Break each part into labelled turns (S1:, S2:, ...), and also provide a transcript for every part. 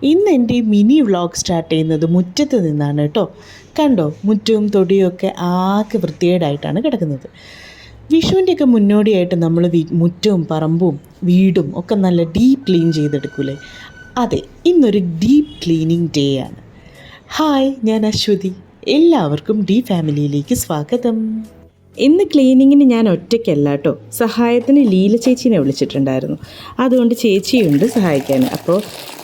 S1: ഇന്ന് എൻ്റെ mini vlog start ചെയ്യുന്നത് മുറ്റത്ത് നിന്നാണ് കേട്ടോ. കണ്ടോ, മുറ്റവും തൊടിയും ഒക്കെ ആകെ വൃത്തികേടായിട്ടാണ് കിടക്കുന്നത്. വിഷുവിൻ്റെയൊക്കെ മുന്നോടിയായിട്ട് നമ്മൾ മുറ്റവും പറമ്പും വീടും ഒക്കെ നല്ല ഡീപ്പ് ക്ലീൻ ചെയ്തെടുക്കൂലേ. അതെ, ഇന്നൊരു ഡീപ്പ് ക്ലീനിങ് ഡേ ആണ്. ഹായ്, ഞാൻ അശ്വതി. എല്ലാവർക്കും ഡി ഫാമിലിയിലേക്ക് സ്വാഗതം. ഇന്ന് ക്ലീനിങ്ങിന് ഞാൻ ഒറ്റയ്ക്കല്ല കേട്ടോ, സഹായത്തിന് ലീല ചേച്ചീനെ വിളിച്ചിട്ടുണ്ടായിരുന്നു. അതുകൊണ്ട് ചേച്ചിയുണ്ട് സഹായിക്കാൻ. അപ്പോൾ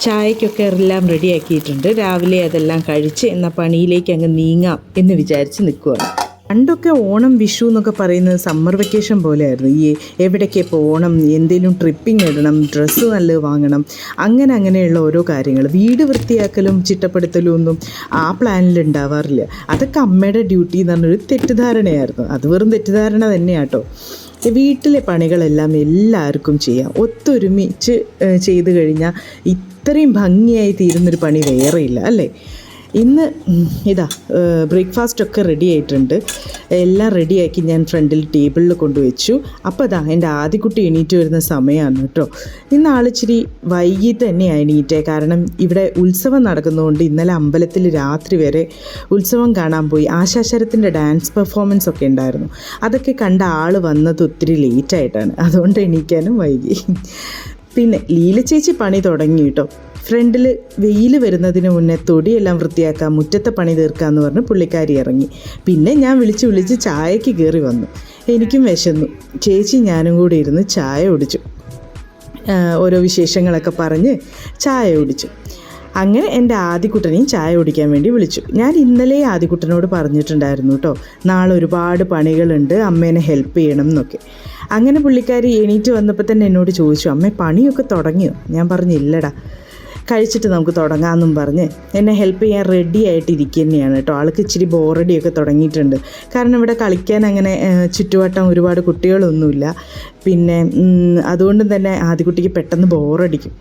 S1: ചായക്കൊക്കെ എല്ലാം റെഡിയാക്കിയിട്ടുണ്ട്. രാവിലെ അതെല്ലാം കഴിച്ച് എന്നാൽ പണിയിലേക്ക് അങ്ങ് നീങ്ങാം എന്ന് വിചാരിച്ച് നിൽക്കുകയാണ്. പണ്ടൊക്കെ ഓണം വിഷു എന്നൊക്കെ പറയുന്നത് സമ്മർ വെക്കേഷൻ പോലെയായിരുന്നു. ഈ എവിടേക്ക് പോകണം, എന്തെങ്കിലും ട്രിപ്പിംഗ് ഇടണം, ഡ്രസ്സ് നല്ലത് വാങ്ങണം, അങ്ങനെയുള്ള ഓരോ കാര്യങ്ങൾ. വീട് വൃത്തിയാക്കലും ചിട്ടപ്പെടുത്തലും ഒന്നും ആ പ്ലാനിൽ ഉണ്ടാവാറില്ല. അതൊക്കെ അമ്മയുടെ ഡ്യൂട്ടി എന്ന് പറഞ്ഞൊരു തെറ്റിദ്ധാരണയായിരുന്നു. അത് വെറും തെറ്റിദ്ധാരണ തന്നെയാട്ടോ. വീട്ടിലെ പണികളെല്ലാം എല്ലാവർക്കും ചെയ്യാം. ഒത്തൊരുമിച്ച് ചെയ്ത് കഴിഞ്ഞാൽ ഇത്രയും ഭംഗിയായി തീരുന്നൊരു പണി വേറെയില്ല അല്ലേ. ഇന്ന് ഇതാ ബ്രേക്ക്ഫാസ്റ്റൊക്കെ റെഡി ആയിട്ടുണ്ട്. എല്ലാം റെഡിയാക്കി ഞാൻ ഫ്രണ്ടിൽ ടേബിളിൽ കൊണ്ടുവച്ചു. അപ്പോൾ അതാ എൻ്റെ ആദ്യക്കുട്ടി എണീറ്റ് വരുന്ന സമയമാണ് കേട്ടോ. ഇന്ന് ആളിച്ചിരി വൈകിട്ട് തന്നെയാണ് എണീറ്റേ. കാരണം ഇവിടെ ഉത്സവം നടക്കുന്നതുകൊണ്ട് ഇന്നലെ അമ്പലത്തിൽ രാത്രി വരെ ഉത്സവം കാണാൻ പോയി. ആശാശരത്തിൻ്റെ ഡാൻസ് പെർഫോമൻസ് ഒക്കെ ഉണ്ടായിരുന്നു. അതൊക്കെ കണ്ട ആൾ വന്നത് ഒത്തിരി ലേറ്റായിട്ടാണ്. അതുകൊണ്ട് എണീക്കാനും വൈകി. പിന്നെ ലീല ചേച്ചി പണി തുടങ്ങി കേട്ടോ. ഫ്രണ്ടിൽ വെയിൽ വരുന്നതിന് മുന്നേ തൊടിയെല്ലാം വൃത്തിയാക്കാം, മുറ്റത്തെ പണി തീർക്കാമെന്ന് പറഞ്ഞ് പുള്ളിക്കാരി ഇറങ്ങി. പിന്നെ ഞാൻ വിളിച്ച് ചായക്ക് കയറി വന്നു. എനിക്കും വിശന്നു. ചേച്ചി ഞാനും കൂടി ഇരുന്ന് ചായ കുടിച്ചു. ഓരോ വിശേഷങ്ങളൊക്കെ പറഞ്ഞ് ചായ കുടിച്ചു. അങ്ങനെ എൻ്റെ ആദ്യക്കുട്ടനെയും ചായ കുടിക്കാൻ വേണ്ടി വിളിച്ചു. ഞാൻ ഇന്നലെ ആദ്യക്കുട്ടനോട് പറഞ്ഞിട്ടുണ്ടായിരുന്നു കേട്ടോ, നാളെ ഒരുപാട് പണികളുണ്ട്, അമ്മേനെ ഹെൽപ്പ് ചെയ്യണം എന്നൊക്കെ. അങ്ങനെ പുള്ളിക്കാരി എണീറ്റ് വന്നപ്പോൾ തന്നെ എന്നോട് ചോദിച്ചു, അമ്മേ പണിയൊക്കെ തുടങ്ങിയോ? ഞാൻ പറഞ്ഞു ഇല്ലടാ, കഴിച്ചിട്ട് നമുക്ക് തുടങ്ങാമെന്നും പറഞ്ഞ് എന്നെ ഹെൽപ്പ് ചെയ്യാൻ റെഡി ആയിട്ട് ഇരിക്കുക തന്നെയാണ് കേട്ടോ. ആൾക്ക് ഇച്ചിരി ബോറടിയൊക്കെ തുടങ്ങിയിട്ടുണ്ട്. കാരണം ഇവിടെ കളിക്കാൻ അങ്ങനെ ചുറ്റുവട്ടം ഒരുപാട് കുട്ടികളൊന്നുമില്ല. പിന്നെ അതുകൊണ്ട് തന്നെ ആദ്യക്കുട്ടിക്ക് പെട്ടെന്ന് ബോറടിക്കും.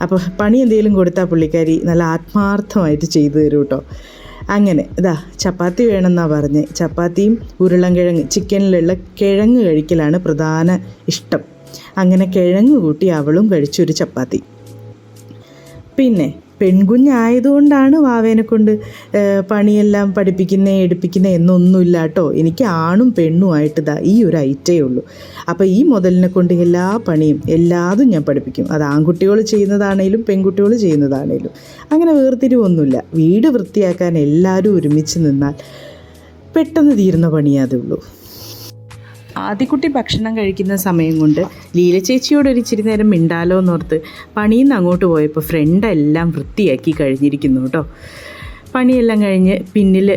S1: അപ്പോൾ പണി എന്തെങ്കിലും കൊടുത്താൽ പുള്ളിക്കാരി നല്ല ആത്മാർത്ഥമായിട്ട് ചെയ്തു തരും കേട്ടോ. അങ്ങനെ ഇതാ ചപ്പാത്തി വേണമെന്നാണ് പറഞ്ഞ്. ചപ്പാത്തിയും ഉരുളൻകിഴങ്ങ്, ചിക്കനിലുള്ള കിഴങ്ങ് കഴിക്കലാണ് പ്രധാന ഇഷ്ടം. അങ്ങനെ കിഴങ്ങ് കൂട്ടി അവളും കഴിച്ചൊരു ചപ്പാത്തി. പിന്നെ പെൺകുഞ്ഞായതുകൊണ്ടാണ് വാവേനെ കൊണ്ട് പണിയെല്ലാം എടുപ്പിക്കുന്നത് എന്നൊന്നുമില്ല കേട്ടോ. എനിക്ക് ആണും പെണ്ണുമായിട്ട് ഈ ഒരു ഐറ്റേ ഉള്ളൂ. അപ്പോൾ ഈ മുതലിനെ കൊണ്ട് എല്ലാ പണിയും എല്ലാതും ഞാൻ പഠിപ്പിക്കും. അത് ആൺകുട്ടികൾ ചെയ്യുന്നതാണേലും പെൺകുട്ടികൾ ചെയ്യുന്നതാണേലും അങ്ങനെ വേർതിരിവൊന്നുമില്ല. വീട് വൃത്തിയാക്കാൻ എല്ലാവരും ഒരുമിച്ച് നിന്നാൽ പെട്ടെന്ന് തീരുന്ന പണിയേ അതുള്ളൂ. ആദ്യക്കുട്ടി ഭക്ഷണം കഴിക്കുന്ന സമയം കൊണ്ട് ലീല ചേച്ചിയോട് ഒരു ഇച്ചിരി നേരം മിണ്ടാലോ എന്നോർത്ത് പണിയിൽ നിന്ന് അങ്ങോട്ട് പോയപ്പോൾ ഫ്രണ്ടെല്ലാം വൃത്തിയാക്കി കഴിഞ്ഞിരിക്കുന്നു കേട്ടോ. പണിയെല്ലാം കഴിഞ്ഞ് പിന്നിൽ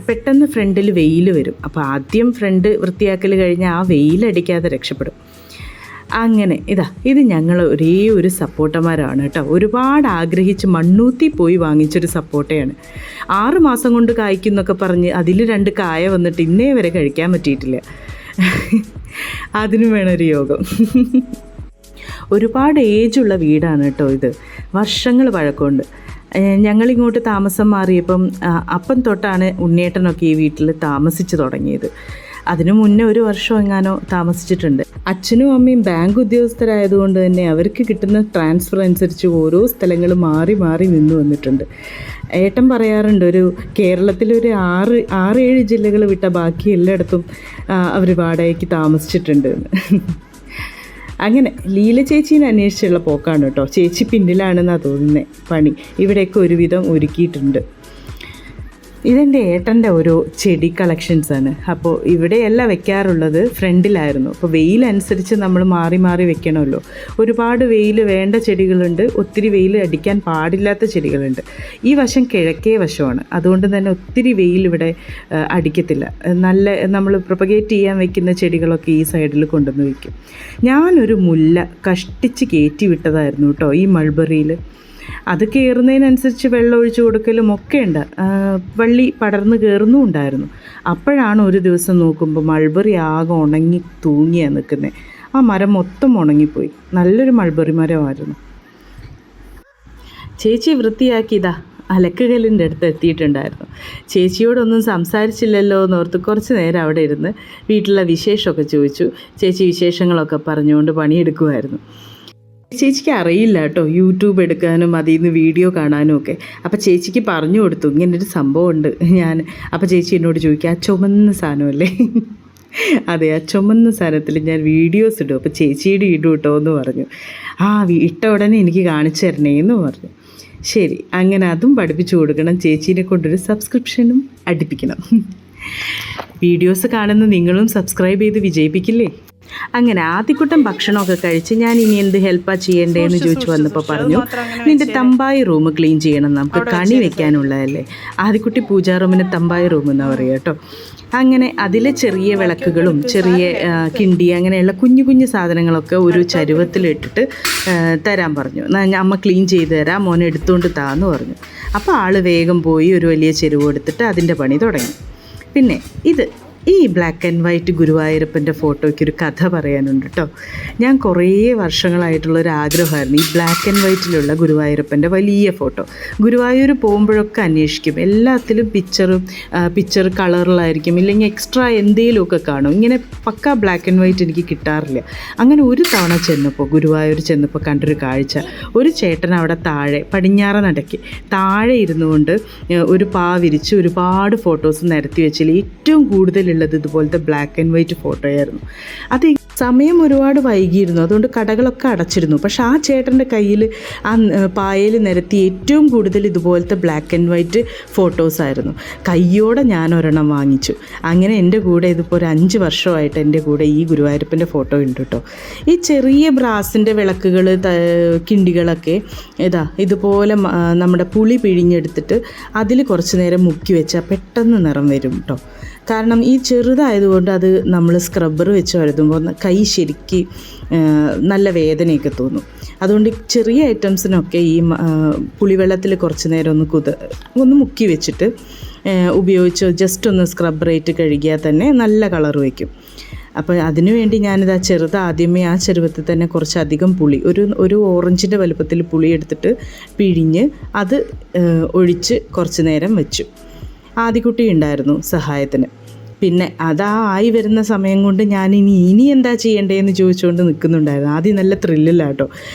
S1: പെട്ടെന്ന് ഫ്രണ്ടിൽ വെയിൽ വരും. അപ്പോൾ ആദ്യം ഫ്രണ്ട് വൃത്തിയാക്കൽ കഴിഞ്ഞാൽ ആ വെയിലടിക്കാതെ രക്ഷപ്പെടും. അങ്ങനെ ഇത് ഞങ്ങൾ ഒരേ ഒരു സപ്പോട്ടമരമാണ് കേട്ടോ. ഒരുപാട് ആഗ്രഹിച്ച് മണ്ണൂത്തി പോയി വാങ്ങിച്ചൊരു സപ്പോട്ടയാണ്. 6 മാസം കൊണ്ട് കായ്ക്കുന്നൊക്കെ പറഞ്ഞ് അതിൽ 2 കായ വന്നിട്ട് ഇന്നേ വരെ കഴിക്കാൻ പറ്റിയിട്ടില്ല. അതിനും വേണമൊരു യോഗം. ഒരുപാട് ഏജുള്ള വീടാണ് കേട്ടോ ഇത്. വർഷങ്ങൾ പഴക്കമുണ്ട്. ഞങ്ങളിങ്ങോട്ട് താമസം മാറിയപ്പം അപ്പം തൊട്ടാണ് ഉണ്ണിയേട്ടനൊക്കെ ഈ വീട്ടിൽ താമസിച്ച് തുടങ്ങിയത്. അതിനു മുന്നേ 1 വർഷം എങ്ങാനോ താമസിച്ചിട്ടുണ്ട്. അച്ഛനും അമ്മയും ബാങ്ക് ഉദ്യോഗസ്ഥരായതുകൊണ്ട് തന്നെ അവർക്ക് കിട്ടുന്ന ട്രാൻസ്ഫർ അനുസരിച്ച് ഓരോ സ്ഥലങ്ങൾ മാറി മാറി നിന്ന് വന്നിട്ടുണ്ട്. ഏട്ടൻ പറയാറുണ്ട്, ഒരു കേരളത്തിലൊരു 6-7 ജില്ലകൾ വിട്ട ബാക്കി എല്ലായിടത്തും അവർ വാടകയ്ക്ക് താമസിച്ചിട്ടുണ്ട് എന്ന്. അങ്ങനെ ലീല ചേച്ചീനെ അന്വേഷിച്ചുള്ള പോക്കാണ് കേട്ടോ. ചേച്ചി പിന്നിലാണെന്നാണ് തോന്നുന്നത്. പണി ഇവിടെയൊക്കെ ഒരുവിധം ഒരുക്കിയിട്ടുണ്ട്. ഇതെൻ്റെ ഏട്ടൻ്റെ ഓരോ ചെടി കളക്ഷൻസാണ്. അപ്പോൾ ഇവിടെയല്ല വെക്കാറുള്ളത്, ഫ്രണ്ടിലായിരുന്നു. അപ്പോൾ വെയിലനുസരിച്ച് നമ്മൾ മാറി മാറി വെക്കണമല്ലോ. ഒരുപാട് വെയിൽ വേണ്ട ചെടികളുണ്ട്, ഒത്തിരി വെയിൽ അടിക്കാൻ പാടില്ലാത്ത ചെടികളുണ്ട്. ഈ വശം കിഴക്കേ വശമാണ്. അതുകൊണ്ട് തന്നെ ഒത്തിരി വെയിൽ ഇവിടെ അടിക്കത്തില്ല. നല്ല നമ്മൾ പ്രൊപ്പഗേറ്റ് ചെയ്യാൻ വെക്കുന്ന ചെടികളൊക്കെ ഈ സൈഡിൽ കൊണ്ടുവന്ന് വയ്ക്കും. ഞാനൊരു മുല്ല കഷ്ടിച്ച് കയറ്റി വിട്ടതായിരുന്നു കേട്ടോ ഈ മൾബറിയിൽ. അത് കയറുന്നതിനനുസരിച്ച് വെള്ളം ഒഴിച്ചു കൊടുക്കലും ഒക്കെ ഉണ്ട്. വള്ളി പടർന്ന് കയറുന്നും ഉണ്ടായിരുന്നു. അപ്പോഴാണ് ഒരു ദിവസം നോക്കുമ്പോൾ മൾബറി ആകെ ഉണങ്ങി തൂങ്ങിയാണ് നിൽക്കുന്നത്. ആ മരം മൊത്തം ഉണങ്ങിപ്പോയി. നല്ലൊരു മൾബറി മരമായിരുന്നു. ചേച്ചി വൃത്തിയാക്കിയതാ അലക്കുകല്ലിൻ്റെ അടുത്ത് എത്തിയിട്ടുണ്ടായിരുന്നു. ചേച്ചിയോടൊന്നും സംസാരിച്ചില്ലല്ലോ എന്നോർത്ത് കുറച്ച് നേരം അവിടെ ഇരുന്ന് വീട്ടിലെ വിശേഷമൊക്കെ ചോദിച്ചു. ചേച്ചി വിശേഷങ്ങളൊക്കെ പറഞ്ഞുകൊണ്ട് പണിയെടുക്കുമായിരുന്നു. ചേച്ചിക്ക് അറിയില്ല കേട്ടോ യൂട്യൂബ് എടുക്കാനും അതിൽ നിന്ന് വീഡിയോ കാണാനും ഒക്കെ. അപ്പോൾ ചേച്ചിക്ക് പറഞ്ഞു കൊടുത്തു ഇങ്ങനൊരു സംഭവമുണ്ട്. അപ്പോൾ ചേച്ചി എന്നോട് ചോദിക്കുക, ആ ചുമന്ന സാധനമല്ലേ? അതെ, ആ ചുമന്ന സാധനത്തിൽ ഞാൻ വീഡിയോസ് ഇടും, അപ്പോൾ ചേച്ചിയുടെ ഇടും കേട്ടോ എന്ന് പറഞ്ഞു. ഇട്ട ഉടനെ എനിക്ക് കാണിച്ചു തരണേ എന്ന് പറഞ്ഞു. ശരി, അങ്ങനെ അതും പഠിപ്പിച്ചു കൊടുക്കണം. ചേച്ചീനെ കൊണ്ടൊരു സബ്സ്ക്രിപ്ഷനും അടുപ്പിക്കണം. വീഡിയോസ് കാണുന്ന നിങ്ങളും സബ്സ്ക്രൈബ് ചെയ്ത് വിജയിപ്പിക്കില്ലേ? അങ്ങനെ ആദ്യക്കൂട്ടം ഭക്ഷണമൊക്കെ കഴിച്ച് ഞാൻ ഇനി എന്ത് ഹെൽപ്പാ ചെയ്യേണ്ടതെന്ന് ചോദിച്ചു വന്നപ്പോൾ പറഞ്ഞു, നിൻ്റെ തമ്പായി റൂം ക്ലീൻ ചെയ്യണം, നമുക്ക് കണി വെക്കാനുള്ളതല്ലേ. ആദ്യക്കുട്ടി പൂജാ റൂമിന് തമ്പായി റൂം എന്നാ പറയുക കേട്ടോ. അങ്ങനെ അതിലെ ചെറിയ വിളക്കുകളും ചെറിയ കിണ്ടി അങ്ങനെയുള്ള കുഞ്ഞു കുഞ്ഞു സാധനങ്ങളൊക്കെ ഒരു ചരുവത്തിലിട്ടിട്ട് തരാൻ പറഞ്ഞു. അമ്മ ക്ലീൻ ചെയ്ത് തരാം, മോനെ എടുത്തുകൊണ്ട് താന്ന് പറഞ്ഞു. അപ്പോൾ ആൾ വേഗം പോയി ഒരു വലിയ ചെരുവ് എടുത്തിട്ട് അതിൻ്റെ പണി തുടങ്ങി. പിന്നെ ഈ ബ്ലാക്ക് ആൻഡ് വൈറ്റ് ഗുരുവായൂരപ്പൻ്റെ ഫോട്ടോയ്ക്കൊരു കഥ പറയാനുണ്ട് കേട്ടോ. ഞാൻ കുറേ വർഷങ്ങളായിട്ടുള്ളൊരു ആഗ്രഹമായിരുന്നു ഈ ബ്ലാക്ക് ആൻഡ് വൈറ്റിലുള്ള ഗുരുവായൂരപ്പൻ്റെ വലിയ ഫോട്ടോ. ഗുരുവായൂർ പോകുമ്പോഴൊക്കെ അന്വേഷിക്കും, എല്ലാത്തിലും പിക്ചർ കളറിലായിരിക്കും, ഇല്ലെങ്കിൽ എക്സ്ട്രാ എന്തെങ്കിലുമൊക്കെ കാണും. ഇങ്ങനെ പക്ക ബ്ലാക്ക് ആൻഡ് വൈറ്റ് എനിക്ക് കിട്ടാറില്ല. അങ്ങനെ ഒരു തവണ ഗുരുവായൂർ ചെന്നപ്പോൾ കണ്ടൊരു കാഴ്ച, ഒരു ചേട്ടൻ അവിടെ താഴെ പടിഞ്ഞാറ നടയ്ക്ക് താഴെ ഇരുന്നു കൊണ്ട് ഒരു വിരിച്ച് ഒരുപാട് ഫോട്ടോസ് നിരത്തി വെച്ചാൽ ഏറ്റവും കൂടുതൽ ഉള്ളത് ഇതുപോലത്തെ ബ്ലാക്ക് ആൻഡ് വൈറ്റ് ഫോട്ടോയായിരുന്നു. അത് സമയം ഒരുപാട് വൈകിയിരുന്നു, അതുകൊണ്ട് കടകളൊക്കെ അടച്ചിരുന്നു. പക്ഷെ ആ ചേട്ടൻ്റെ കയ്യിൽ ആ പായൽ നിരത്തി ഏറ്റവും കൂടുതൽ ഇതുപോലത്തെ ബ്ലാക്ക് ആൻഡ് വൈറ്റ് ഫോട്ടോസായിരുന്നു. കയ്യോടെ ഞാൻ ഒരെണ്ണം വാങ്ങിച്ചു. അങ്ങനെ എൻ്റെ കൂടെ ഇതിപ്പോൾ ഒരു 5 വർഷമായിട്ട് എൻ്റെ കൂടെ ഈ ഗുരുവായൂരപ്പൻ്റെ ഫോട്ടോ ഉണ്ട് കേട്ടോ. ഈ ചെറിയ ബ്രാസിൻ്റെ വിളക്കുകൾ കിണ്ടികളൊക്കെ ഇതുപോലെ നമ്മുടെ പുളി പിഴിഞ്ഞെടുത്തിട്ട് അതിൽ കുറച്ച് നേരം മുക്കി വെച്ചാൽ പെട്ടെന്ന് നിറം വരും കേട്ടോ. കാരണം ഈ ചെറുതായതുകൊണ്ട് അത് നമ്മൾ സ്ക്രബ്ബർ വെച്ച് വരുത്തുമ്പോൾ കൈ ശരിക്ക് നല്ല വേദനയൊക്കെ തോന്നും. അതുകൊണ്ട് ചെറിയ ഐറ്റംസിനൊക്കെ ഈ പുളിവെള്ളത്തിൽ കുറച്ച് നേരം ഒന്ന് മുക്കി വെച്ചിട്ട് ഉപയോഗിച്ച് ജസ്റ്റ് ഒന്ന് സ്ക്രബ്ബറേറ്റ് കഴുകിയാൽ തന്നെ നല്ല കളർ വയ്ക്കും. അപ്പോൾ അതിനു വേണ്ടി ഞാനിത് ആദ്യമേ ആ ചെരുവത്തിൽ തന്നെ കുറച്ചധികം പുളി, ഒരു ഓറഞ്ചിൻ്റെ വലുപ്പത്തിൽ പുളി എടുത്തിട്ട് പിഴിഞ്ഞ് അത് ഒഴിച്ച് കുറച്ച് നേരം വെച്ചു. ആദ്യക്കുട്ടി ഉണ്ടായിരുന്നു സഹായത്തിന്. പിന്നെ ആയി വരുന്ന സമയം കൊണ്ട് ഞാൻ ഇനി എന്താ ചെയ്യേണ്ടതെന്ന് ചോദിച്ചുകൊണ്ട് നിൽക്കുന്നുണ്ടായിരുന്നു. ആദ്യം നല്ല ത്രില്ലില്ലാട്ടോ,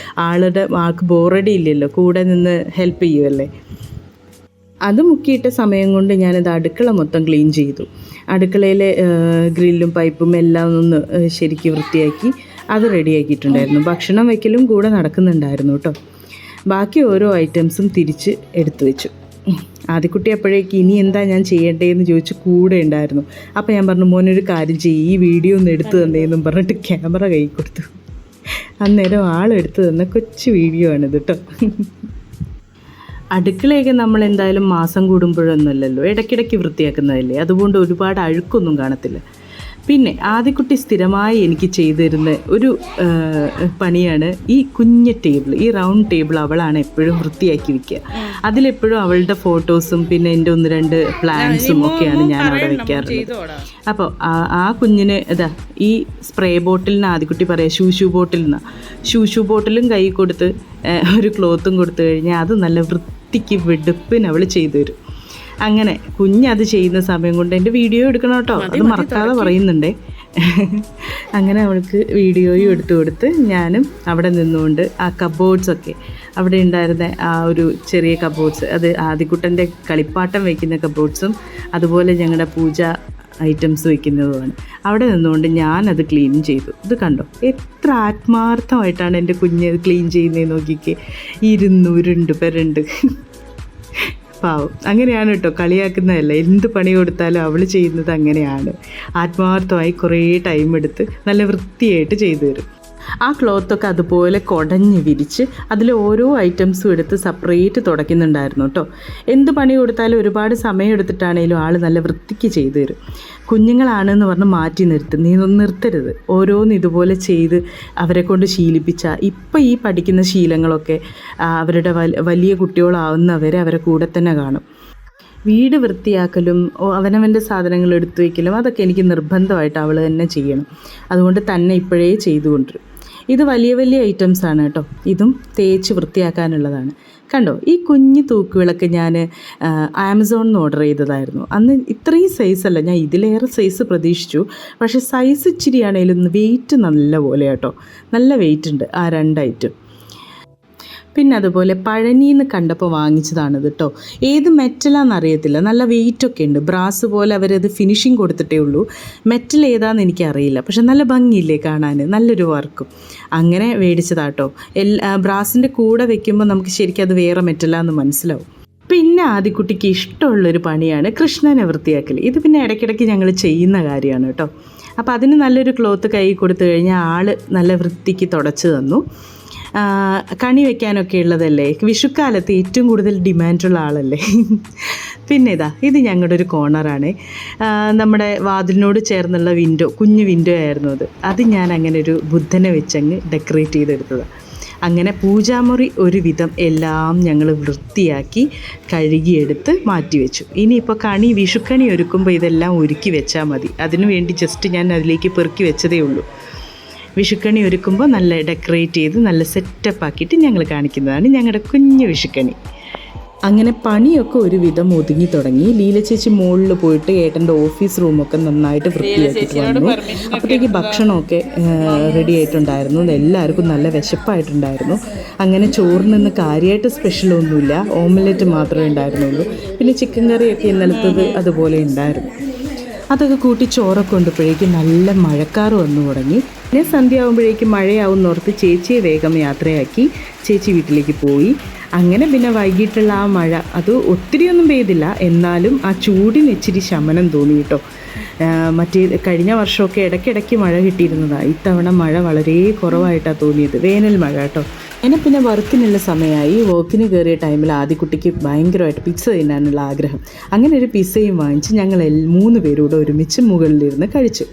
S1: ആൾക്ക് ബോറടി ഇല്ലല്ലോ, കൂടെ നിന്ന് ഹെൽപ്പ് ചെയ്യുമല്ലേ. അത് മുക്കിയിട്ട സമയം കൊണ്ട് ഞാനിത് അടുക്കള മൊത്തം ക്ലീൻ ചെയ്തു. അടുക്കളയിലെ ഗ്രില്ലും പൈപ്പും എല്ലാം ഒന്ന് ശരിക്ക് വൃത്തിയാക്കി അത് റെഡിയാക്കിയിട്ടുണ്ടായിരുന്നു. ഭക്ഷണം വയ്ക്കലും കൂടെ നടക്കുന്നുണ്ടായിരുന്നു കേട്ടോ. ബാക്കി ഓരോ ഐറ്റംസും തിരിച്ച് എടുത്തു വെച്ചു. ആദ്യക്കുട്ടി അപ്പോഴേക്ക് ഇനി എന്താ ഞാൻ ചെയ്യേണ്ടതെന്ന് ചോദിച്ച് കൂടെ ഉണ്ടായിരുന്നു. അപ്പോൾ ഞാൻ പറഞ്ഞു, മോനൊരു കാര്യം ചെയ്യും, ഈ വീഡിയോ ഒന്ന് എടുത്തു തന്നേന്നും പറഞ്ഞിട്ട് ക്യാമറ കൈ കൊടുത്തു. അന്നേരം ആളെടുത്ത് തന്ന കൊച്ചു വീഡിയോ ആണിത് കേട്ടോ. അടുക്കളയൊക്കെ നമ്മൾ എന്തായാലും മാസം കൂടുമ്പോഴൊന്നുമല്ലല്ലോ, ഇടയ്ക്കിടയ്ക്ക് വൃത്തിയാക്കുന്നതല്ലേ, അതുകൊണ്ട് ഒരുപാട് അഴുക്കൊന്നും കാണത്തില്ല. പിന്നെ ആദ്യക്കുട്ടി സ്ഥിരമായി എനിക്ക് ചെയ്തു തരുന്ന ഒരു പണിയാണ് ഈ കുഞ്ഞ ടേബിൾ, ഈ റൗണ്ട് ടേബിൾ അവളാണ് എപ്പോഴും വൃത്തിയാക്കി വയ്ക്കുക. അതിലെപ്പോഴും അവളുടെ ഫോട്ടോസും പിന്നെ എൻ്റെ 1-2 പ്ലാൻസും ഒക്കെയാണ് ഞാൻ അവിടെ വയ്ക്കാറുള്ളത്. അപ്പോൾ ആ കുഞ്ഞിന് ഈ സ്പ്രേ ബോട്ടിലിന് ആദ്യക്കുട്ടി പറയാം ഷൂഷു ബോട്ടിലും കൈ കൊടുത്ത് ഒരു ക്ലോത്തും കൊടുത്തു കഴിഞ്ഞാൽ അത് നല്ല വൃത്തിക്ക് വെടുപ്പിന് അവൾ ചെയ്തു തരും. അങ്ങനെ കുഞ്ഞത് ചെയ്യുന്ന സമയം കൊണ്ട് എൻ്റെ വീഡിയോ എടുക്കണം കേട്ടോ, അത് മറക്കാതെ പറയുന്നുണ്ടേ. അങ്ങനെ അവൾക്ക് വീഡിയോയും എടുത്തു കൊടുത്ത് ഞാനും അവിടെ നിന്നുകൊണ്ട് ആ കബോർഡ്സൊക്കെ അവിടെ ഉണ്ടായിരുന്ന ആ ഒരു ചെറിയ കബോർഡ്സ്, അത് ആദ്യക്കുട്ടൻ്റെ കളിപ്പാട്ടം വയ്ക്കുന്ന കബോർഡ്സും അതുപോലെ ഞങ്ങളുടെ പൂജ ഐറ്റംസ് വയ്ക്കുന്നതുമാണ്. അവിടെ നിന്നുകൊണ്ട് ഞാനത് ക്ലീൻ ചെയ്തു. ഇത് കണ്ടോ, എത്ര ആത്മാർത്ഥമായിട്ടാണ് എൻ്റെ കുഞ്ഞ് ക്ലീൻ ചെയ്യുന്നത് നോക്കിക്കേ. ഉരുണ്ട് പെരണ്ട് പാവം. അങ്ങനെയാണ് കേട്ടോ, കളിയാക്കുന്നതല്ല, എന്ത് പണി കൊടുത്താലും അവൾ ചെയ്യുന്നത് അങ്ങനെയാണ്. ആത്മാർത്ഥമായി കുറേ ടൈം എടുത്ത് നല്ല വൃത്തിയായിട്ട് ചെയ്തു തരും. ആ ക്ലോത്തൊക്കെ അതുപോലെ കുടഞ്ഞ് വിരിച്ച് അതിൽ ഓരോ ഐറ്റംസും എടുത്ത് സെപ്പറേറ്റ് തുടയ്ക്കുന്നുണ്ടായിരുന്നു കേട്ടോ. എന്ത് പണി കൊടുത്താലും ഒരുപാട് സമയം എടുത്തിട്ടാണെങ്കിലും ആൾ നല്ല വൃത്തിക്ക് ചെയ്തു തരും. കുഞ്ഞുങ്ങളാണെന്ന് പറഞ്ഞ് മാറ്റി നിർത്തരുത്. ഓരോന്ന് ഇതുപോലെ ചെയ്ത് അവരെ കൊണ്ട് ശീലിപ്പിച്ചാൽ ഇപ്പം ഈ പഠിക്കുന്ന ശീലങ്ങളൊക്കെ അവരുടെ വലിയ കുട്ടികളാവുന്നവരെ അവരെ കൂടെ തന്നെ കാണും. വീട് വൃത്തിയാക്കലും അവനവൻ്റെ സാധനങ്ങൾ എടുത്തു വയ്ക്കലും അതൊക്കെ എനിക്ക് നിർബന്ധമായിട്ട് അവൾ തന്നെ ചെയ്യണം. അതുകൊണ്ട് തന്നെ ഇപ്പോഴേ ചെയ്തുകൊണ്ടിരും. ഇത് വലിയ വലിയ ഐറ്റംസാണ് കേട്ടോ, ഇതും തേച്ച് വൃത്തിയാക്കാനുള്ളതാണ്. കണ്ടോ, ഈ കുഞ്ഞ് തൂക്കുവിളക്ക് ഞാൻ ആമസോണിൽ നിന്ന് ഓർഡർ ചെയ്തതായിരുന്നു. അന്ന് ഇത്രയും സൈസല്ല, ഞാൻ ഇതിലേറെ സൈസ് പ്രതീക്ഷിച്ചു. പക്ഷേ സൈസ് ഇച്ചിരിയാണേലും വെയിറ്റ് നല്ല പോലെ കേട്ടോ, നല്ല വെയിറ്റ് ഉണ്ട് ആ 2 ഐറ്റം. പിന്നെ അതുപോലെ പഴനിന്ന് കണ്ടപ്പോൾ വാങ്ങിച്ചതാണിത് കേട്ടോ. ഏത് മെറ്റലാണെന്ന് അറിയത്തില്ല, നല്ല വെയിറ്റൊക്കെ ഉണ്ട്. ബ്രാസ് പോലെ അവരത് ഫിനിഷിങ് കൊടുത്തിട്ടേ ഉള്ളൂ. മെറ്റൽ ഏതാണെന്ന് എനിക്കറിയില്ല, പക്ഷെ നല്ല ഭംഗിയില്ലേ കാണാൻ, നല്ലൊരു വർക്കും. അങ്ങനെ മേടിച്ചതാട്ടോ. ബ്രാസിൻ്റെ കൂടെ വെക്കുമ്പോൾ നമുക്ക് ശരിക്കും അത് വേറെ മെറ്റലാണെന്ന് മനസ്സിലാവും. പിന്നെ ആദിക്കുട്ടിക്ക് ഇഷ്ടമുള്ളൊരു പണിയാണ് കൃഷ്ണനെ വൃത്തിയാക്കൽ. ഇത് പിന്നെ ഇടയ്ക്കിടയ്ക്ക് ഞങ്ങൾ ചെയ്യുന്ന കാര്യമാണ് കേട്ടോ. അപ്പോൾ അതിന് നല്ലൊരു ക്ലോത്ത് കൈ കൊടുത്തു കഴിഞ്ഞാൽ ആൾ നല്ല വൃത്തിക്ക് തുടച്ച് തന്നു. കണി വയ്ക്കാനൊക്കെ ഉള്ളതല്ലേ, വിഷുക്കാലത്ത് ഏറ്റവും കൂടുതൽ ഡിമാൻഡുള്ള ആളല്ലേ. പിന്നെ ഇത് ഞങ്ങളുടെ ഒരു കോർണറാണ്. നമ്മുടെ വാതിലിനോട് ചേർന്നുള്ള വിൻഡോ, കുഞ്ഞു വിൻഡോ ആയിരുന്നു അത് ഞാൻ അങ്ങനെ ഒരു ബുദ്ധനെ വെച്ചങ്ങ് ഡെക്കറേറ്റ് ചെയ്തെടുത്തതാണ്. അങ്ങനെ പൂജാമുറി ഒരു വിധം എല്ലാം ഞങ്ങൾ വൃത്തിയാക്കി കഴുകിയെടുത്ത് മാറ്റിവെച്ചു. ഇനിയിപ്പോൾ വിഷുക്കണി ഒരുക്കുമ്പോൾ ഇതെല്ലാം ഒരുക്കി വെച്ചാൽ മതി. അതിനു വേണ്ടി ജസ്റ്റ് ഞാൻ അതിലേക്ക് പെറുക്കി വെച്ചതേ ഉള്ളൂ. വിഷുക്കണി ഒരുക്കുമ്പോൾ നല്ല ഡെക്കറേറ്റ് ചെയ്ത് നല്ല സെറ്റപ്പ് ആക്കിയിട്ട് ഞങ്ങൾ കാണിക്കുന്നതാണ് ഞങ്ങളുടെ കുഞ്ഞു വിഷുക്കണി. അങ്ങനെ പണിയൊക്കെ ഒരുവിധം ഒതുങ്ങി തുടങ്ങി. ലീല ചേച്ചി മുകളിൽ പോയിട്ട് ഏട്ടൻ്റെ ഓഫീസ് റൂമൊക്കെ നന്നായിട്ട് വൃത്തിയാക്കിയിട്ട് വന്നു. അപ്പോഴത്തേക്ക് ഭക്ഷണമൊക്കെ റെഡി ആയിട്ടുണ്ടായിരുന്നു. എല്ലാവർക്കും നല്ല വിശപ്പായിട്ടുണ്ടായിരുന്നു. അങ്ങനെ ചോറിനൊന്നും കാര്യമായിട്ട് സ്പെഷ്യലൊന്നുമില്ല, ഓംലെറ്റ് മാത്രമേ ഉണ്ടായിരുന്നുള്ളൂ. പിന്നെ ചിക്കൻ കറിയൊക്കെ ഇന്നലത്തത് അതുപോലെ ഉണ്ടായിരുന്നു. അതൊക്കെ കൂട്ടി ചോറൊക്കെ കൊണ്ടപ്പോഴേക്കും നല്ല മഴക്കാറ് വന്നു തുടങ്ങി. പിന്നെ സന്ധ്യ ആകുമ്പോഴേക്കും മഴയാവുന്നോർത്ത് ചേച്ചിയെ വേഗം യാത്രയാക്കി ചേച്ചി വീട്ടിലേക്ക് പോയി. അങ്ങനെ പിന്നെ വൈകിട്ടുള്ള ആ മഴ അത് ഒത്തിരിയൊന്നും പെയ്തില്ല, എന്നാലും ആ ചൂടിന് ഇച്ചിരി ശമനം തോന്നി കേട്ടോ. കഴിഞ്ഞ വർഷമൊക്കെ ഇടയ്ക്കിടയ്ക്ക് മഴ കിട്ടിയിരുന്നതാണ്. ഇത്തവണ മഴ വളരെ കുറവായിട്ടാണ് തോന്നിയത്, വേനൽ മഴ കേട്ടോ. എന്നെ പിന്നെ വർക്കിനുള്ള സമയമായി. വർക്കിന് കയറിയ ടൈമിൽ ആദിക്കുട്ടിക്ക് ഭയങ്കരമായിട്ട് പിസ്സ തിന്നാനുള്ള ആഗ്രഹം. അങ്ങനെ ഒരു പിസ്സയും വാങ്ങിച്ച് ഞങ്ങൾ 3 പേരൂടെ ഒരുമിച്ച് മുകളിലിരുന്ന് കഴിച്ചു.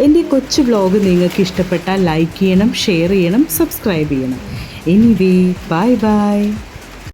S1: എൻ്റെ കൊച്ചു വ്ളോഗ് നിങ്ങൾക്ക് ഇഷ്ടപ്പെട്ടാൽ ലൈക്ക് ചെയ്യണം, ഷെയർ ചെയ്യണം, സബ്സ്ക്രൈബ് ചെയ്യണം. Anyway bye bye.